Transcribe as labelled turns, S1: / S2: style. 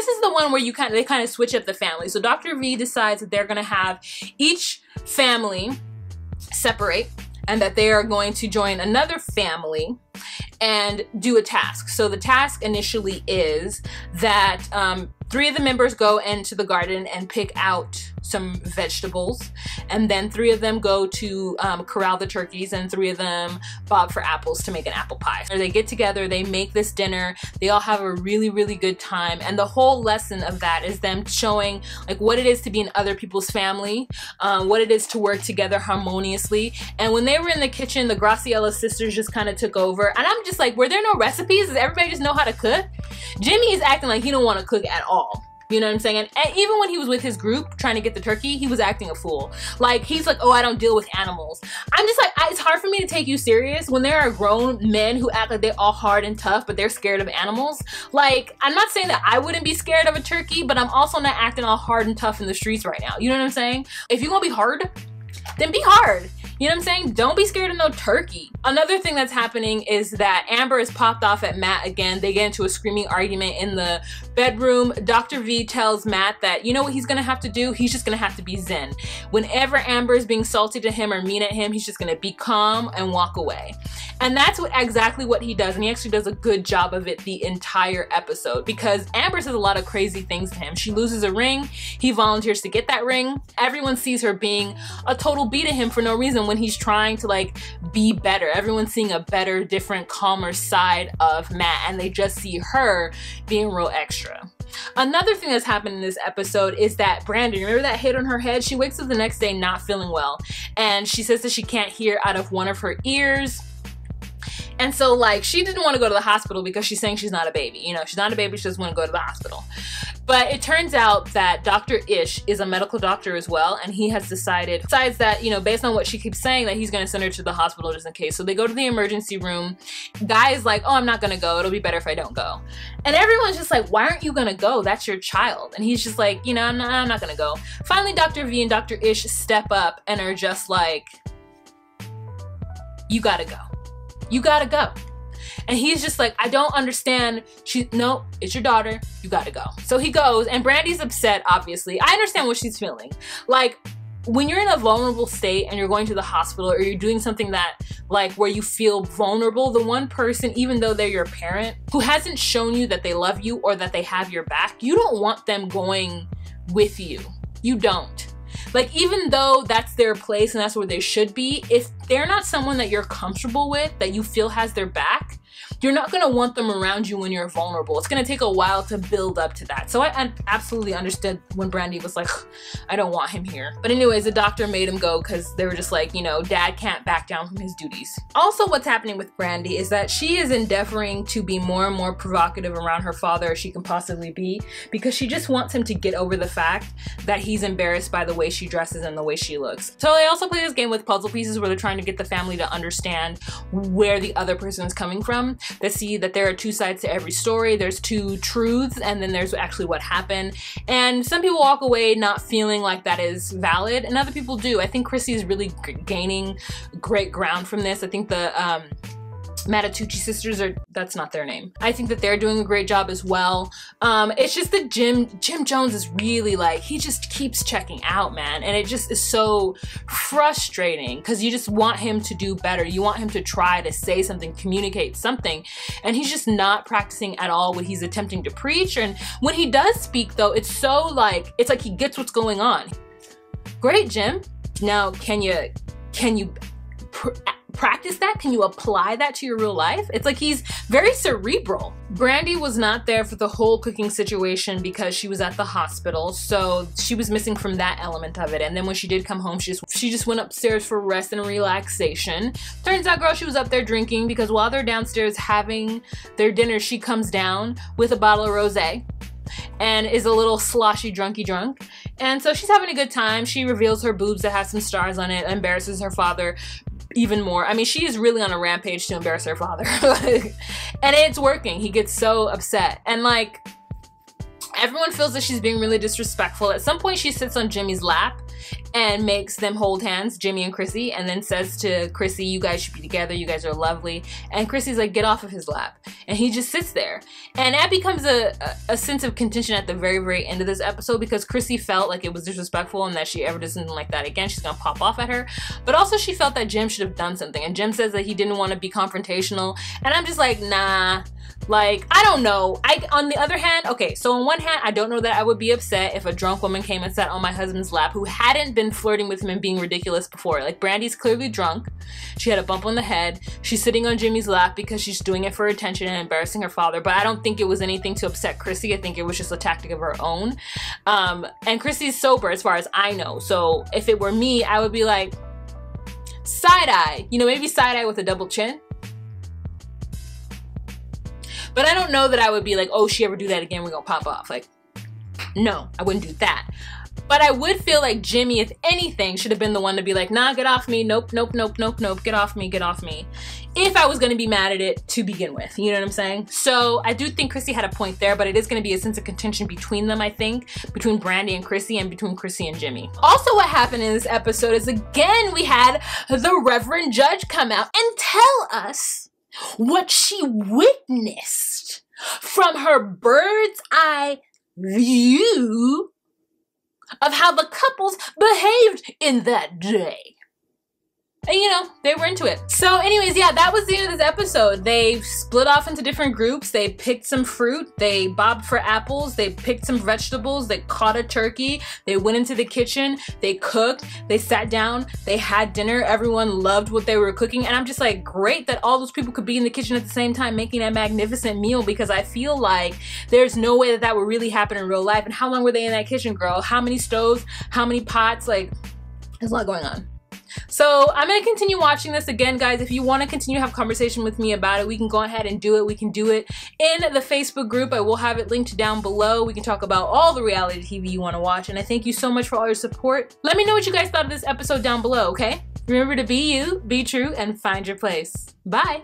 S1: this is the one where they kind of switch up the family. So Dr. V decides that they're gonna have each family separate and that they are going to join another family and do a task. So the task initially is that 3 of the members go into the garden and pick out some vegetables, and then 3 of them go to corral the turkeys, and 3 of them bob for apples to make an apple pie. So they get together, they make this dinner, they all have a really, really good time, and the whole lesson of that is them showing like what it is to be in other people's family, what it is to work together harmoniously. And when they were in the kitchen, the Graciela sisters just kind of took over, and I'm just like, were there no recipes? Does everybody just know how to cook? Jimmy is acting like he don't want to cook at all. You know what I'm saying? And even when he was with his group trying to get the turkey, he was acting a fool. Like, he's like, oh, I don't deal with animals. I'm just like, it's hard for me to take you serious when there are grown men who act like they're all hard and tough, but they're scared of animals. Like, I'm not saying that I wouldn't be scared of a turkey, but I'm also not acting all hard and tough in the streets right now. You know what I'm saying? If you're gonna be hard, then be hard. You know what I'm saying? Don't be scared of no turkey. Another thing that's happening is that Amber is popped off at Matt again. They get into a screaming argument in the bedroom. Dr. V tells Matt that, you know what he's gonna have to do? He's just gonna have to be zen. Whenever Amber is being salty to him or mean at him, he's just gonna be calm and walk away. And that's exactly what he does, and he actually does a good job of it the entire episode, because Amber says a lot of crazy things to him. She loses a ring, he volunteers to get that ring. Everyone sees her being a total B to him for no reason when he's trying to like be better. Everyone's seeing a better, different, calmer side of Matt, and they just see her being real extra. Another thing that's happened in this episode is that Brandy, remember that hit on her head? She wakes up the next day not feeling well, and she says that she can't hear out of one of her ears. And so like, she didn't want to go to the hospital because she's saying she's not a baby. You know, she's not a baby, she doesn't want to go to the hospital. But it turns out that Dr. Ish is a medical doctor as well, and he has decides that, you know, based on what she keeps saying, that he's going to send her to the hospital just in case. So they go to the emergency room. Guy is like, oh, I'm not going to go. It'll be better if I don't go. And everyone's just like, why aren't you going to go? That's your child. And he's just like, you know, I'm not going to go. Finally, Dr. V and Dr. Ish step up and are just like, you got to go. You gotta go. And he's just like, I don't understand. No, it's your daughter. You gotta go. So he goes, and Brandy's upset, obviously. I understand what she's feeling. Like, when you're in a vulnerable state and you're going to the hospital, or you're doing something that, like, where you feel vulnerable, the one person, even though they're your parent, who hasn't shown you that they love you or that they have your back, you don't want them going with you. You don't. Like, even though that's their place and that's where they should be, if they're not someone that you're comfortable with, that you feel has their back, you're not gonna want them around you when you're vulnerable. It's gonna take a while to build up to that. So I absolutely understood when Brandy was like, I don't want him here. But anyways, the doctor made him go because they were just like, you know, dad can't back down from his duties. Also, what's happening with Brandy is that she is endeavoring to be more and more provocative around her father as she can possibly be, because she just wants him to get over the fact that he's embarrassed by the way she dresses and the way she looks. So they also play this game with puzzle pieces where they're trying to get the family to understand where the other person is coming from. They see that there are 2 sides to every story. There's 2 truths, and then there's actually what happened. And some people walk away not feeling like that is valid, and other people do. I think Chrissy is really gaining great ground from this. I think the Matatucci sisters that's not their name. I think that they're doing a great job as well. It's just that Jim Jones is really like, he just keeps checking out, man. And it just is so frustrating because you just want him to do better. You want him to try to say something, communicate something. And he's just not practicing at all what he's attempting to preach. And when he does speak though, it's so like, it's like he gets what's going on. Great, Jim. Now, can you practice that? Can you apply that to your real life? It's like he's very cerebral. Brandy was not there for the whole cooking situation because she was at the hospital, so she was missing from that element of it. And then when she did come home, she just went upstairs for rest and relaxation. Turns out, girl, she was up there drinking because while they're downstairs having their dinner, she comes down with a bottle of rosé and is a little sloshy drunky drunk. And so she's having a good time. She reveals her boobs that have some stars on it, embarrasses her father even more. I mean, she is really on a rampage to embarrass her father. And it's working. He gets so upset. And like, everyone feels that she's being really disrespectful. At some point, she sits on Jimmy's lap and makes them hold hands, Jimmy and Chrissy, and then says to Chrissy, you guys should be together, you guys are lovely. And Chrissy's like, get off of his lap. And he just sits there. And that becomes a sense of contention at the very, very end of this episode, because Chrissy felt like it was disrespectful and that she ever does something like that again, she's gonna pop off at her. But also she felt that Jim should have done something. And Jim says that he didn't want to be confrontational. And I'm just like, nah. Like, I don't know. On the other hand, okay, so on one hand, I don't know that I would be upset if a drunk woman came and sat on my husband's lap who hadn't been flirting with him and being ridiculous before. Like, Brandy's clearly drunk. She had a bump on the head. She's sitting on Jimmy's lap because she's doing it for attention and embarrassing her father. But I don't think it was anything to upset Chrissy. I think it was just a tactic of her own. And Chrissy's sober as far as I know. So if it were me, I would be like, side-eye. You know, maybe side-eye with a double chin. But I don't know that I would be like, oh, she ever do that again, we're gonna pop off. Like, no, I wouldn't do that. But I would feel like Jimmy, if anything, should have been the one to be like, nah, get off me. Nope, nope, nope, nope, nope. Get off me, get off me. If I was gonna be mad at it to begin with, you know what I'm saying? So I do think Chrissy had a point there, but it is gonna be a sense of contention between them, I think, between Brandy and Chrissy and between Chrissy and Jimmy. Also, what happened in this episode is, again, we had the Reverend Judge come out and tell us what she witnessed from her bird's eye view of how the couples behaved in that day. And you know, they were into it. So anyways, yeah, that was the end of this episode. They split off into different groups. They picked some fruit. They bobbed for apples. They picked some vegetables. They caught a turkey. They went into the kitchen. They cooked. They sat down. They had dinner. Everyone loved what they were cooking. And I'm just like, great that all those people could be in the kitchen at the same time making that magnificent meal, because I feel like there's no way that that would really happen in real life. And how long were they in that kitchen, girl? How many stoves? How many pots? Like, there's a lot going on. So I'm going to continue watching this. Again, guys, if you want to continue to have a conversation with me about it, we can go ahead and do it. We can do it in the Facebook group. I will have it linked down below. We can talk about all the reality TV you want to watch. And I thank you so much for all your support. Let me know what you guys thought of this episode down below, okay? Remember to be you, be true, and find your place. Bye.